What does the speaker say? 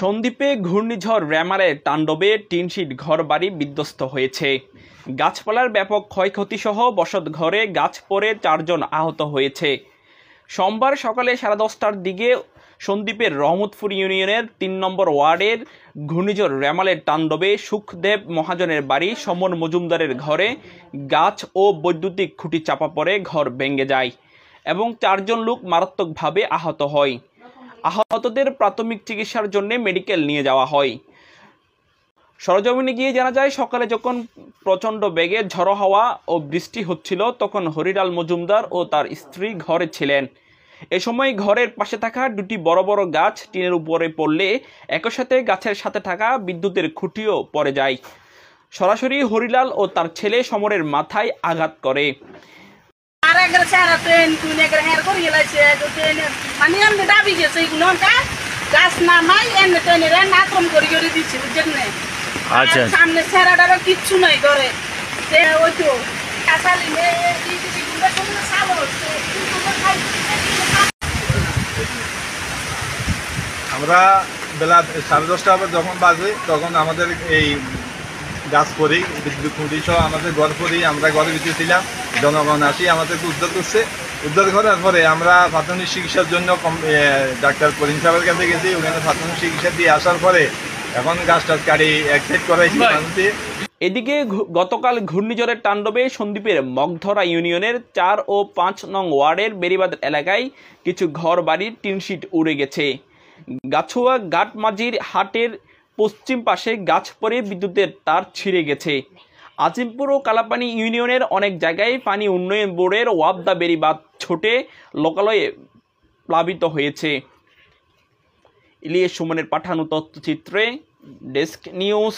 সন্দ্বীপে ঘূর্ণিঝড় র্যামারের তাণ্ডবে টিনশিট ঘরবাড়ি বিধ্বস্ত হয়েছে। গাছপালার ব্যাপক ক্ষয়ক্ষতিসহ বসতঘরে গাছ পড়ে 4 জন আহত হয়েছে। সোমবার সকালে 10:30টার দিকে সন্দ্বীপের রহমতপুর ইউনিয়নের 3 নম্বর ওয়ার্ডের ঘূর্ণিঝড় র্যামালের তাণ্ডবে সুখদেব মহাজনের বাড়ি সমর মজুমদারের ঘরে গাছ ও বৈদ্যুতিক খুঁটি চাপা পড়ে ঘর ভেঙে যায় এবং 4 জন লোক মারাত্মকভাবে আহত হয়। আহতদের প্রাথমিক চিকিৎসার জন্য মেডিকেল নিয়ে যাওয়া হয়। সরজমিনে গিয়ে জানা যায়, সকালে যখন প্রচণ্ড বেগে ঝড়ো হাওয়া ও বৃষ্টি হচ্ছিল তখন হরিলাল মজুমদার ও তার স্ত্রী ঘরে ছিলেন। এ সময় ঘরের পাশে থাকা 2টি বড় বড় গাছ টিনের উপরে পড়লে একই সাথে গাছের সাথে থাকা বিদ্যুতের খুঁটিও পড়ে যায়। সরাসরি হরিলাল ও তার ছেলে সমরের মাথায় আঘাত করে। সামনে সেরাটারও কিচ্ছু নাই করে আমরা বেলা 10:30 যখন বাজে তখন আমাদের এই গাছ পরি বিদ্যুৎ খুঁটি সহ আমাদের ঘর পরি, আমরা ঘরে ভিতরে ছিলাম। জনগণ আসি আমাদেরকে উদ্ধার করছে। উদ্ধার করার পরে আমরা প্রাথমিক চিকিৎসার জন্য ডাক্তার করিম সাহেবের কাছে গেছি। ওখানে প্রাথমিক চিকিৎসা দিয়ে আসার পরে এখন গাছটা কাটি এক্সাইড করাইছি। এদিকে গতকাল ঘূর্ণিঝড়ের তাণ্ডবে সন্দ্বীপের মগধরা ইউনিয়নের 4 ও 5 নং ওয়ার্ডের বেড়িবাঁধ এলাকায় কিছু ঘর বাড়ির টিনশিট উড়ে গেছে। গাছুয়া গাটমাঝির হাটের পশ্চিম পাশে গাছ পড়ে বিদ্যুতের তার ছিঁড়ে গেছে। আজিমপুর ও কালাপানি ইউনিয়নের অনেক জায়গায় পানি উন্নয়ন বোর্ডের ওয়াবদা বেড়িবাঁধ ছোটে লোকালয়ে প্লাবিত হয়েছে। ইলিয়াস সুমনের পাঠানো তথ্যচিত্রে ডেস্ক নিউজ।